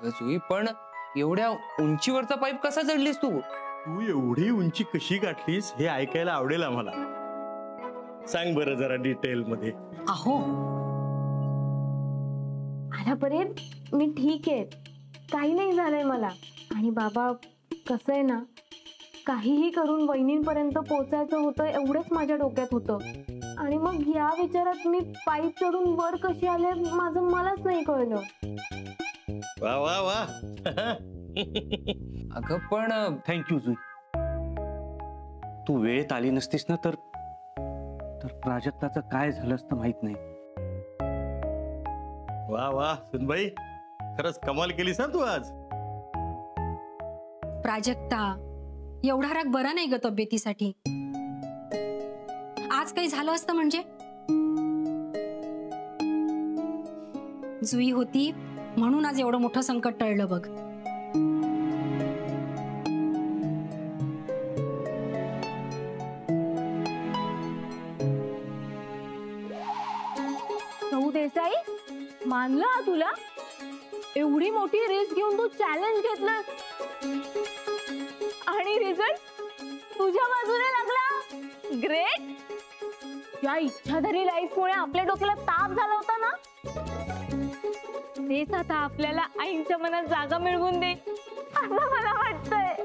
जुई पण एवढ्या उंचीवरचा पाईप कसा चढलीस तू? तू एवढी उंची कशी गाठलीस हे ऐकायला आवडेल आम्हाला. सांग बरं जरा डिटेल मध्ये. अहो आल्यापर्यंत मी ठीक आहे, काही नाही झालंय मला. आणि बाबा कसं आहे ना, काहीही करून वहिनींपर्यंत पोचायचं होतं एवढंच माझ्या डोक्यात होतं. आणि मग या विचारात मी पाईप चढून वर कशी आले माझं मलाच नाही कळलं. वा वा वा. अगं पण थँक्यू जुई. तू वेळेत आली नसतीस ना तर प्राजक्ताचं काय झालं असतं माहित नाही. वा वा सुनबाई, खरंच कमाल केलीस ना तू आज. प्राजक्ता एवढा राग बरा नाही ग तब्येतीसाठी. आज काही झालं असतं म्हणजे जुई होती म्हणून आज एवढं मोठं संकट टळलं बघ. देसाई, मानलं हा तुला? एवढी मोठी रिस्क घेऊन तू चॅलेंज घेतलं आणि रिझल्ट तुझ्या बाजूने लागला. ग्रेट. या इच्छाधारी लाईफ मुळे आपल्या डोक्याला ताप झाला होता ना, तेच आता आपल्याला आईंच्या मनात जागा मिळवून दे असं मला वाटतंय.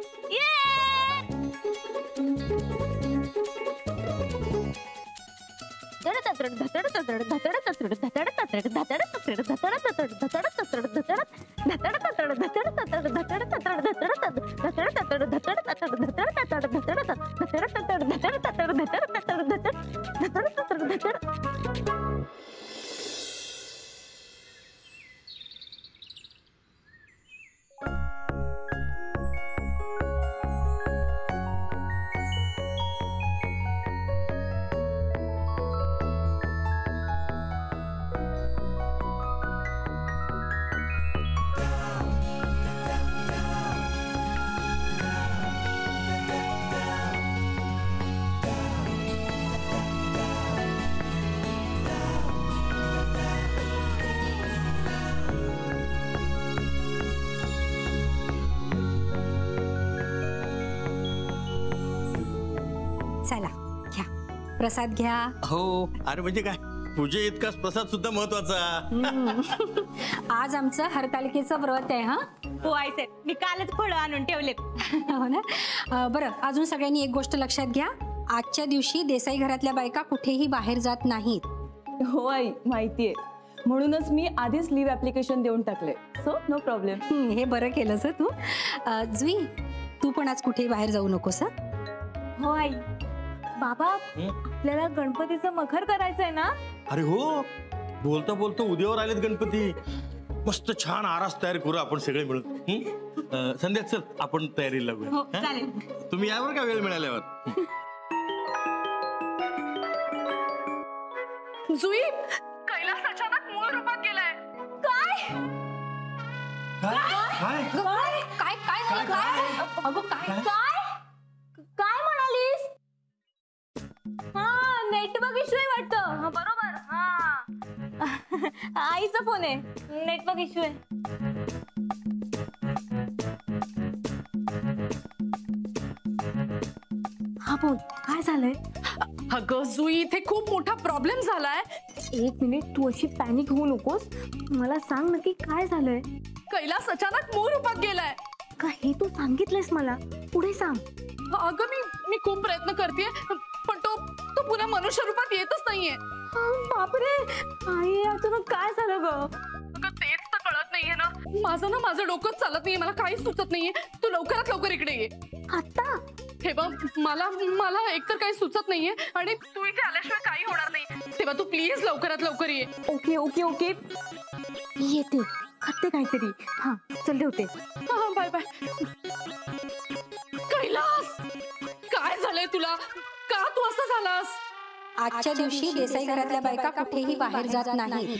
चला घ्या प्रसाद घ्या. हो. अरे म्हणजे काय, पूजे इतकाच प्रसाद सुद्धा महत्वाचा. आज आमचं हरतालिकेचं व्रत आहे. हा हो आईसाहेब, मी कालच फळं आणून ठेवलेत. हो ना. बरं, अजून सगळ्यांनी एक गोष्ट लक्षात घ्या. आजच्या दिवशी देसाई घरातल्या बायका कुठेही बाहेर जात नाहीत. हो आई, माहितीये. म्हणूनच मी आधीच लीव्ह ऍप्लिकेशन देऊन टाकले. So no problem. हे बरं केलंस हं तू. जुई, तू पण आज कुठेही बाहेर जाऊ नकोस. हो आई. बाबा, आपल्याला गणपतीचं मखर करायचंय ना? अरे हो, बोलता बोलता उद्यावर आलेत गणपती. मस्त छान आरास तयार करू आपण सगळे मिळून. संध्या चल आपण तयारीला लागूया. हो चालेल. तुम्ही यावर का वेळ मिळाल्यावर. जुई, कैलास अचानक मूळ रूपात गेलाय. काय काय काय झालं काय? अगं काय काय काय म्हणालीस? हा, नेटवर्क इश्यू आहे वाटतं. हा बरोबर. हा आईचा फोन आहे, नेटवर्क इश्यू आहे. हा बोल, काय झालंय? अगं जुई, इथे खूप मोठा प्रॉब्लेम झालाय. एक मिनिट, तू अशी पॅनिक होऊ नकोस. मला सांग नक्की काय झालंय. कैलास अचानक मूळ रूपात गेलाय. का हे तू सांगितलंस मला, पुढे सांग. अगं मी खूप प्रयत्न करतेय पण तो पुन्हा मनुष्य रूपात येतच नाहीये. बापरे, आई अचानक काय झालं ग? अगं तेच तर कळत नाहीये ना. माझं डोकंच चालत नाहीये. मला काहीच सुचत नाहीये. तू लवकरात लवकर इकडे ये. आता हे बघ, मला एकतर काही सुचत नाहीये आणि तू इथे आल्याशिवाय काही होणार नाही. तेव्हा तू प्लीज लवकरात लवकर ये. ओके ओके ओके, येते, खाते काहीतरी. हा चल, ठेवते. हा, बाय बाय. कैलास, काय झालंय तुला? का तू असं झालास? आजच्या दिवशी देसाई घरातल्या बायका कुठेही बाहेर जात नाहीत.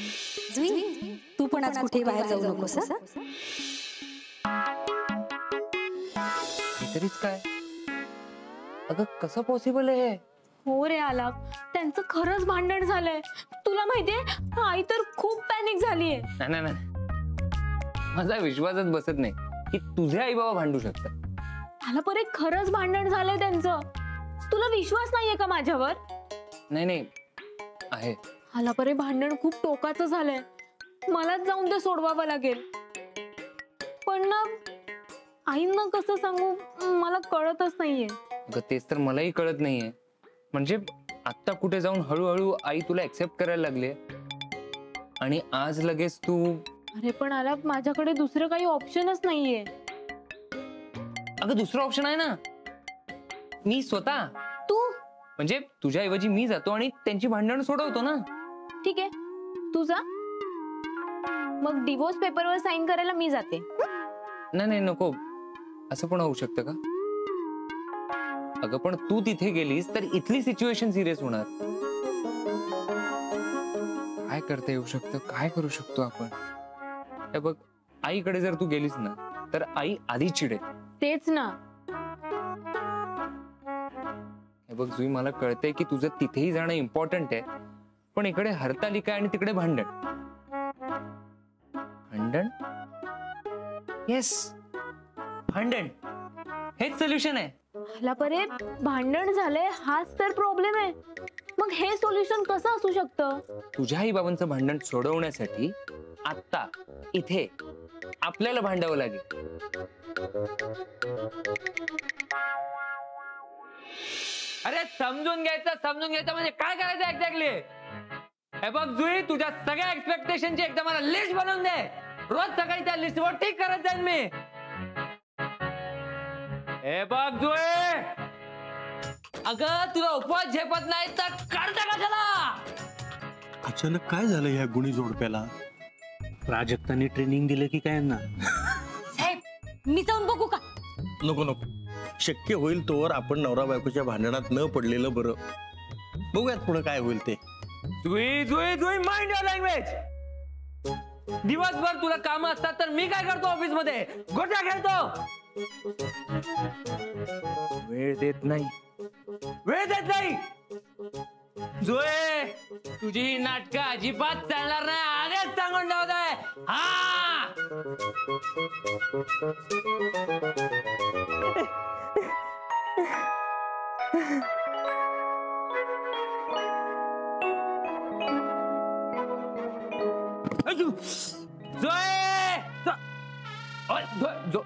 जुई, तू पण आज कुठेही बाहेर जाऊ नकोस. तरीच काय? अगं कसं पॉसिबल आहे? हो रे आलाप, त्यांचं खरंच भांडण झालंय. तुला माहितीये, आई तर खूप पॅनिक झालीये. नाही माझा विश्वासच बसत नाही की तुझे आई बाबा भांडू शकतात. मला परत खरंच भांडण झालंय त्यांचं. तुला विश्वास नाहीये का माझ्यावर? नाही नाही आहे. मला परत भांडण खूप टोकाचं झालंय. मलाच जाऊन ते सोडवावं लागेल. पण ना आईंना कसं सांगू मला कळतच नाहीये. अगं तेच तर मलाही कळत नाहीये. म्हणजे आता कुठे जाऊन हळूहळू आई तुला ऍक्सेप्ट करायला लागले आणि आज लगेच तू. अरे पण आला माझ्याकडे दुसरं काही ऑप्शनच नाहीये. अगं दुसरा ऑप्शन आहे ना, मी स्वतः. तू म्हणजे तुझ्या ऐवजी मी जातो आणि त्यांची भांडण सोडवतो ना. ठीक आहे तू जा. मग डिवोर्स पेपरवर साईन करायला मी जाते. नाही नाही नको, असं पण होऊ शकतं का? अगं पण तू तिथे गेलीस तर इथली सिच्युएशन सिरियस होणार. काय करता येऊ शकतं, काय करू शकतो आपण? हे बघ, आईकडे जर तू गेलीस ना तर आई आधी चिडेल. तेच ना. हे बघ जुई, मला कळतंय की तुझं तिथेही जाणं इम्पॉर्टंट आहे, पण इकडे हरतालिका आणि तिकडे भांडण. भांडण? येस, भांडण हेच सोल्युशन आहे. मला परे भांडण झालंय हाच तर प्रॉब्लेम आहे. मग हे सोल्युशन कसं असू शकतं? तुझ्या आई बाबांचं भांडण सोडवण्यासाठी आता इथे आपल्याला भांडावं लागेल. अरे समजून घ्यायचं म्हणजे काय करायचं एक्झॅक्टली? हे बघ जुई, तुझ्या सगळ्या एक्सपेक्टेशनची एकदा मला लिस्ट बनवून दे. रोज सकाळी त्या लिस्टवर टिक करत जाईन मी. हे बघ जुई, अगं तुला उपवास झेपत नाही तर करता कशाला? अचानक काय झालं ह्या गुणी जोडप्याला? प्राजक्ताने ट्रेनिंग दिलं की काय यांना? साहेब मी जाऊन बघू का? नको नको, शक्य होईल तोवर आपण नवरा बायकोच्या भांडणात न पडलेलं बरं. बघूयात पुढे काय होईल ते. जुई जुई जुई, माइंड युअर लँग्वेज. दिवसभर तुला काम असतात तर मी काय करतो ऑफिस मध्ये? गोट्या खेळतो. वेळ देत नाही. जुई, तुझी ही नाटकं अजिबात चालणार नाही, आधीच सांगून ठेवतोय. हा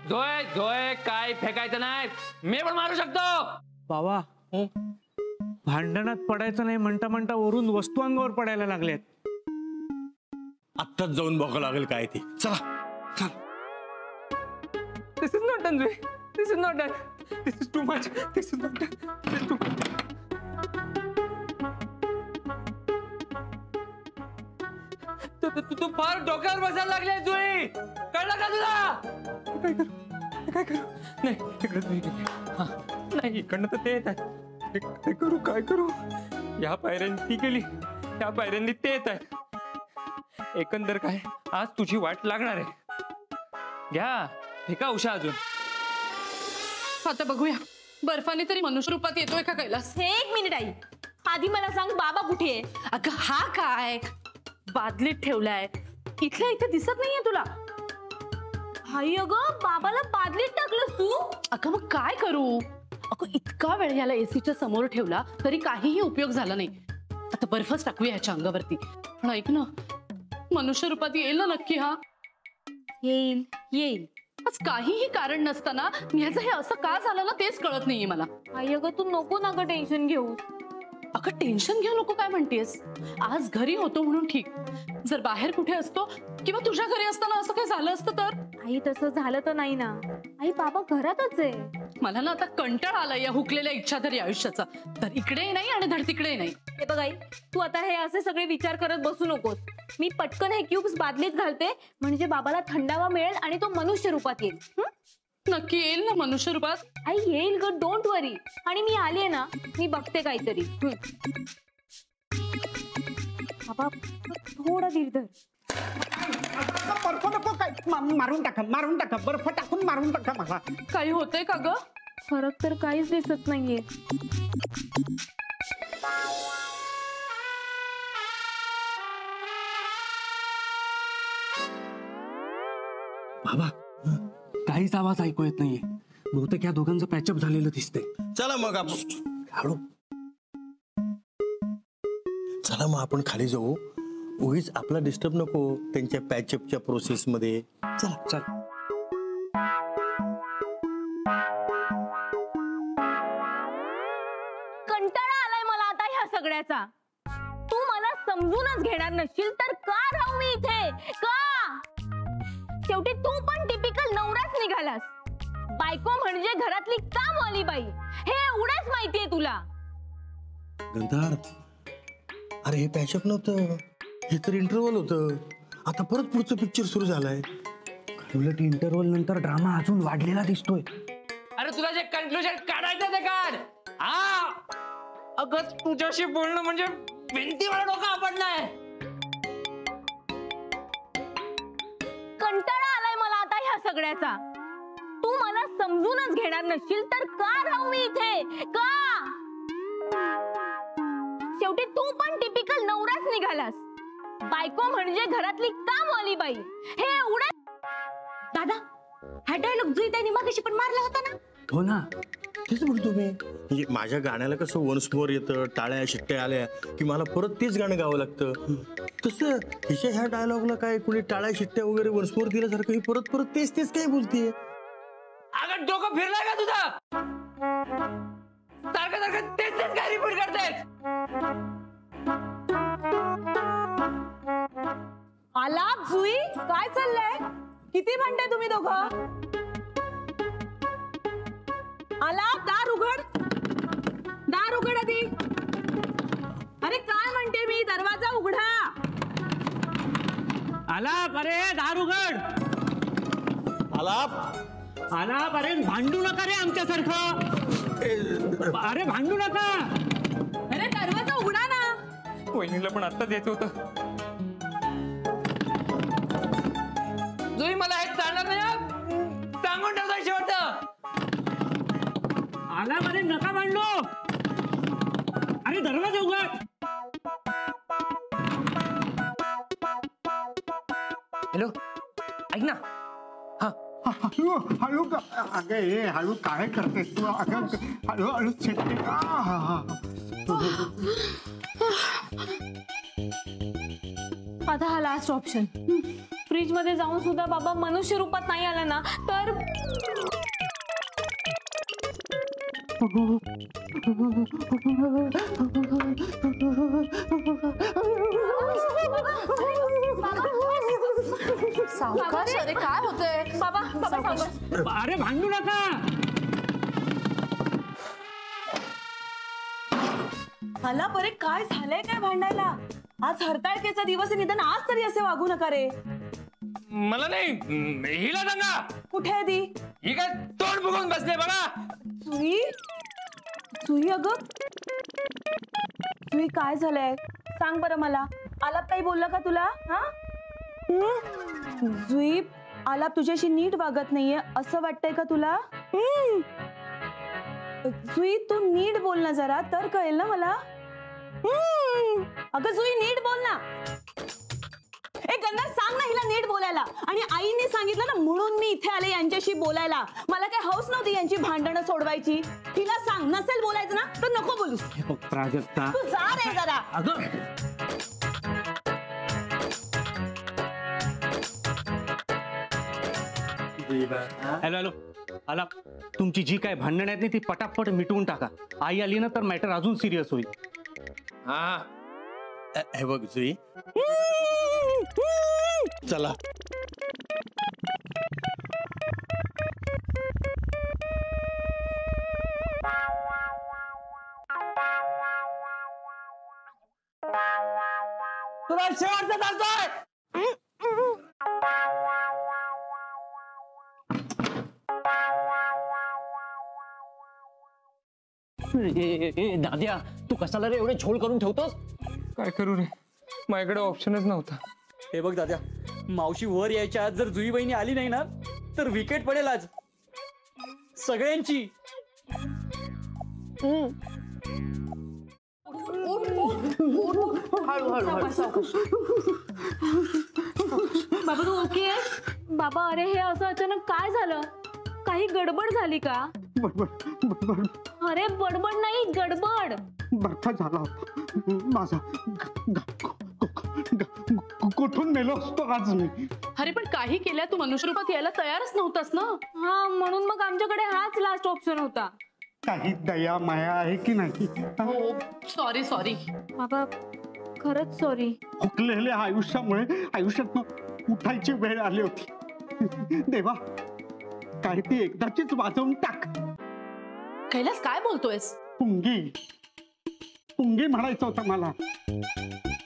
जोय जोय, काय फेकायचं नाही, मी पण मारू शकतो. बाबा भांडणात पडायचं नाही म्हणता म्हणता वरून वस्तू अंगावर पडायला लागल्यात. आत्ताच जाऊन बघावं लागेल काय ते. चला चल. This is not done, Zoe. This is not done. This is too much. This is not done. This is too much. तू फार डोक्यावर बसायला लागले जुई, कळलं का तुला? काय करू? नाही इकडे हा नाही, इकडनं तर ते येत आहे. काय करू? या पायऱ्यांनी ती गेली, त्या पायऱ्यांनी ते येत आहे. एकंदर काय, आज तुझी वाट लागणार आहे. घ्या फेका उषा अजून. आता बघूया बर्फाने तरी मनुष्य रूपात येतोय का कैलास? एक मिनिट आई, आधी मला सांग बाबा कुठे आहे? अगं हा काय बादलीत ठेवलाय, इथल्या इथे दिसत नाहीये तुला? आई अगं बाबाला बादलीत टाकलं तू? अगं मग काय करू? अगं इतका वेळ याला एसीच्या समोर ठेवला तरी काहीही उपयोग झाला नाही. आता बर्फच टाकूया ह्याच्या अंगावरती. पण ऐक ना, मनुष्य रूपात येईल ना नक्की? हा येईल. आज काहीही कारण नसताना ह्याचं हे असं का झालं ना तेच कळत नाहीये मला. आई अगं तू नको ना गं टेन्शन घेऊ. अगं टेन्शन घेऊ नको काय म्हणतेस? आज घरी होतो म्हणून ठीक, जर बाहेर कुठे असतो किंवा तुझ्या घरी असताना असं काही झालं असतं तर? आई तसं झालं तर नाही ना. आई बाबा घरातच आहे. मला ना आता कंटाळा आला या हुकलेल्या इच्छाधारी आयुष्याचा. तर इकडेही नाही आणि धड तिकडेही नाही. हे बघ आई, तू आता हे असे सगळे विचार करत बसू नकोस. मी पटकन हे क्यूब्स बादलीत घालते, म्हणजे बाबाला थंडावा मिळेल आणि तो मनुष्य रूपात येईल. नक्की येईल ना मनुष्य रूपात? आई येईल ग, डोंट वरी. आणि मी आले ना, मी बघते काहीतरी. बाबा थोडा धीर धर. बर्फ नको, काय मारून टाका बर्फ टाकून मारून टाका मला. काही होतंय का ग? फरक तर काहीच दिसत नाहीये. बाबा काहीच आवाज ऐकू येत नाहीये. बहुतेक या दोघांचं पॅचअप झालेलं दिसतंय. चला मग आपण हळू. चला मग आपण खाली जाऊ. उगीच आपला डिस्टर्ब नको त्यांच्या पॅचअपच्या प्रोसेस मध्ये. चला चल. कंटाळा आलाय मला आता ह्या सगळ्याचा. तू मला समजूनच घेणार नसशील तर का राहू मी इथे? का? शेवटी तू पण टिपिकल नवराच निघालास. बायको म्हणजे घरातली कामवाली बाई, हे एवढंच माहितीये तुला. गंधार, अरे हे पॅचअप नव्हतं, हे तर इंटरव्हल होतं. आता परत पुढचं पिक्चर सुरू झालंय. उलट इंटरव्हल नंतर ड्रामा अजून वाढलेला दिसतोय. अरे तुला जे कन्क्लुजन काढायचं ते काढ. हा अगं तुझ्याशी बोलणं म्हणजे भिंतीवर डोकं आपडलाय. कंटाळा आलाय मला आता ह्या सगळ्याचा. तू मला समजूनच घेणार नसशील तर का राहू मी इथे? का? शेवटी तू पण टिपिकल नवराच निघालास. बायको म्हणजे घरातली कामवाली बाई, हे एवढं. दादा, हा डायलॉग जुई त्यांनी मगाशी पण मारला होता ना? हो ना. तेच म्हणतो मी. म्हणजे माझ्या गाण्याला कसं वन्स मोर येतं, टाळ्या शिट्ट्या आल्या की मला परत तेच गाणं गावं लागतं. तसं हिच्या ह्या डायलॉगला काय कोणी टाळ्या शिट्ट्या वगैरे वन्स मोर दिल्यासारखं ही परत परत तेच तेच काय बोलतीये. अगं डोकं फिरलाय का तुझं? सारखं सारखं तेच तेच काय रिपीट करतेस? आलाप जुई, काय चाललंय? किती म्हणताय तुम्ही दोघं? आलाप, दार उघड. दार उघड आधी. अरे काय म्हणते मी, दरवाजा उघडा. आलाप, अरे दार उघड. आलाप, आलाप, अरे भांडू नका रे आमच्यासारखं. अरे भांडू नका. अरे दरवाजा उघडा ना. वहिनीला पण आत्ताच यायचं होतं. जुई मला हे चालणार नाही हं. सांगून ठेवतोय शेवटचं. आलाप, अरे नका भांडू. अरे दरवाजा उघड. हॅलो, ऐक ना. हा हळू हळू अगं हे हळू काय करतेस तू? अगं हळू हळू चिट्टी. आता हा लास्ट ऑप्शन. फ्रीज मध्ये जाऊन सुद्धा बाबा मनुष्य रूपात नाही आला ना तर सावकाश, अरे काय होतंय? बाबा बाबा सावकाश. अरे भांडू नका. आलाप, अरे काय झालंय काय भांडायला? आज हरताळकेचा दिवस आहे, निदान आज तरी असे वागू नका रे. मला नाही, हिला सांगा. कुठे आहे ती? ही काय तोंड बघून बसले बघा. सुई, सुई, अगं सुई काय झालंय सांग बरं मला. आलाप काही बोलला का तुला? हा जुई, आलाप तुझ्याशी नीट वागत नाहीये असं वाटतंय का तुला? जुई तू नीट बोल ना जरा, तर कळेल ना मला. अगं जुई नीट बोल ना. ए गंगा, सांग ना हिला नीट बोलायला. आणि आईने सांगितलं ना म्हणून मी इथे आले यांच्याशी बोलायला. मला काय हौस नव्हती यांची भांडणं सोडवायची. तिला सांग, नसेल बोलायचं ना तर नको बोलूस. प्राजक्ता, तू जा रे जरा. अगं हॅलो हॅलो. आलाप, तुमची जी काय भांडण आहेत ना ती पटापट मिटवून टाका. आई आली ना तर मॅटर अजून सिरियस होईल. हा हे बघ जुई, चला. तुला शेवटचं चालतोय. दाद्या, तू कशाला रे एवढे झोल करून ठेवतोस? काय करू रे, माझ्याकडे ऑप्शनच नव्हता. हे बघ दादा, मावशी वर यायच्या आज जर जुई बहिणी आली नाही ना तर विकेट पडेल आज सगळ्यांची. बाबा तू ओके आहेस? बाबा अरे हे असं अचानक काय झालं? काही गडबड झाली का? बडबड अरे बडबड नाही, गडबड. बर्फा झाला होता माझा. कुठून मेलो असतो आज मी. अरे पण काही केल्या तू मनुष्यरूपात यायला तयारच नव्हतास ना. हा म्हणून मग आमच्याकडे हाच लास्ट ऑप्शन होता. काही दया माया आहे की नाही? हो सॉरी सॉरी. बाबा खरंच सॉरी. हुकलेल्या आयुष्यामुळे आयुष्यात उठायची वेळ आली होती. देवा काय ती एकदाचीच वाजवून टाक. कैलास काय बोलतोयस? पुंगी पुंगी म्हणायचं होतं मला.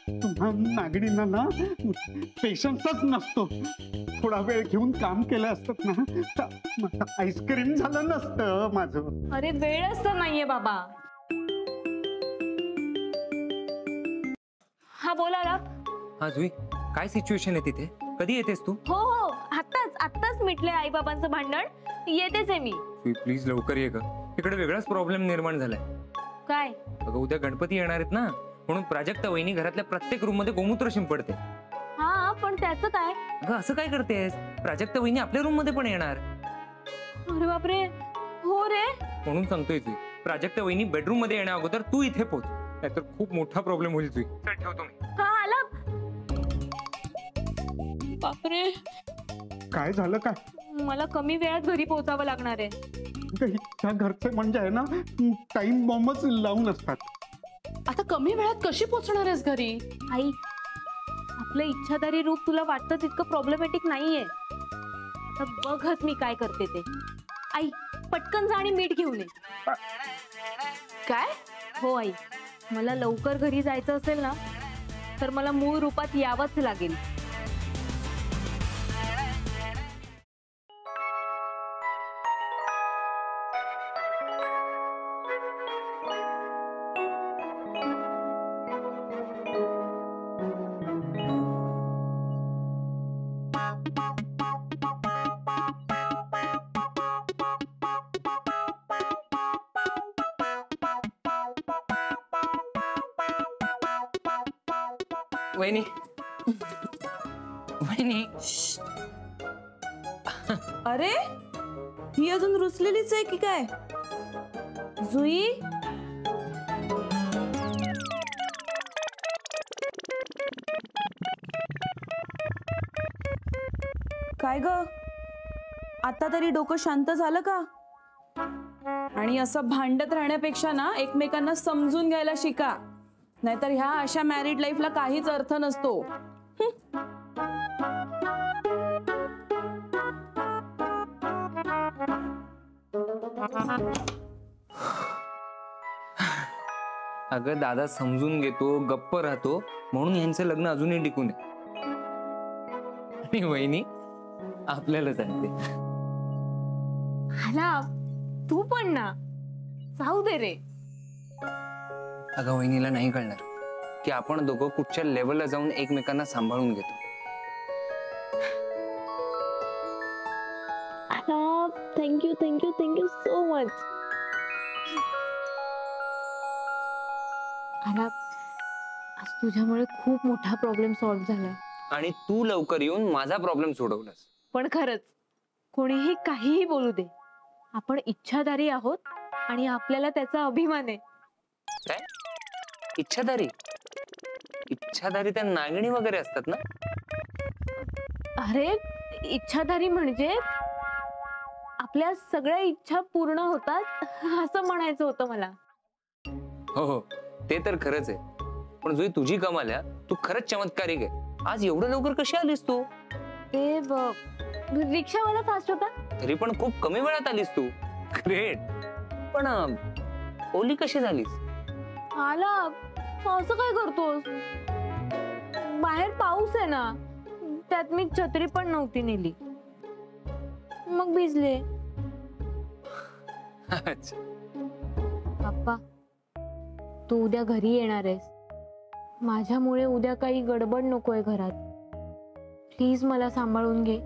तुम्हा नागडींना ना पेशन्सच नसतो. थोडा वेळ घेऊन काम केलं असतं ना तर आईस्क्रीम झालं नसतं माझं. अरे वेळच तर नाहीये बाबा. हा बोला ना. हा जुई, काय सिच्युएशन आहे तिथे? कधी येतेस तू? हो हो आत्ताच मिटले आई बाबांचं भांडण. येतेच आहे मी. जुई प्लीज लवकर ये ग. इकडे वेगळाच प्रॉब्लेम निर्माण झालाय. काय? अगं उद्या गणपती येणार आहेत ना, म्हणून प्राजक्ता वहिनी घरातल्या प्रत्येक रूम मध्ये गोमूत्र शिंपडते. हा पण त्याचं काय? अगं असं काय करतेस? प्राजक्ता वहिनी आपल्या रूम मध्ये पण येणार. अरे बापरे. हो रे. म्हणून सांगतोय जुई, प्राजक्ता वहिनी बेडरूम मध्ये येण्या अगोदर तू इथे पोहोच, नाहीतर खूप मोठा प्रॉब्लेम होईल. जुई चल ठेवतो मी. हा आला. बापरे काय झालं काय? मला कमी वेळात घरी पोहोचावं लागणार आहे. त्या घरचे म्हणजे आहे ना टाइम बॉम्बच लावून असतात. आता कमी वेळात कशी पोहोचणार आहेस घरी? आई आपलं इच्छाधारी रूप तुला वाटतं तितकं प्रॉब्लेमॅटिक नाहीये. आता बघच मी काय करते ते. आई पटकन जा आणि मीठ घेऊन ये. काय? हो आई, मला लवकर घरी जायचं असेल ना तर मला मूळ रूपात यावंच लागेल. वहिनी वहिनी. अरे ही अजून रुसलेलीच आहे की काय? जुई काय ग, आता तरी डोकं शांत झालं का? आणि असं भांडत राहण्यापेक्षा ना एकमेकांना समजून घ्यायला शिका, नाहीतर ह्या अशा मॅरिड लाईफला काहीच अर्थ नसतो. अगं दादा समजून घेतो, गप्प राहतो, म्हणून यांचं लग्न अजूनही टिकून आहे. आणि वहिनी आपल्याला सांगते. आला तू पण ना. जाऊ दे रे. अगं वहिनीला नाही कळणार की आपण दोघं कुठच्या लेवलला जाऊन एकमेकांना सांभाळून घेतो. Thank you so much. आला आज तुझ्यामुळे खूप मोठा प्रॉब्लेम सॉल्व्ह झालाय. आणि तू लवकर येऊन माझा प्रॉब्लेम सोडवलास. पण खरंच कोणीही काहीही बोलू दे, आपण इच्छाधारी आहोत आणि आपल्याला त्याचा अभिमान आहे. काय इच्छाधारी? इच्छाधारी त्या नागिणी वगैरे असतात ना? अरे इच्छाधारी म्हणजे आपल्या सगळ्या इच्छा पूर्ण होतात असं म्हणायचं होतं मला. हो हो ते तर खरंच आहे. पण जुई तुझी कमाल आहे, तू खरंच चमत्कारिक आहे. आज एवढं लवकर कशी आलीस तू? ते रिक्षावाला फास्ट होता. तरी पण खूप कमी वेळात आलीस तू. ग्रेट. पण ओली कशी झालीस? आला असं काय करतोस? बाहेर पाऊस आहे ना, त्यात मी छत्री पण नव्हती नेली, मग भिजले. अच्छा. पप्पा तू उद्या घरी येणार आहेस. माझ्यामुळे उद्या काही गडबड नकोय घरात. प्लीज मला सांभाळून घे.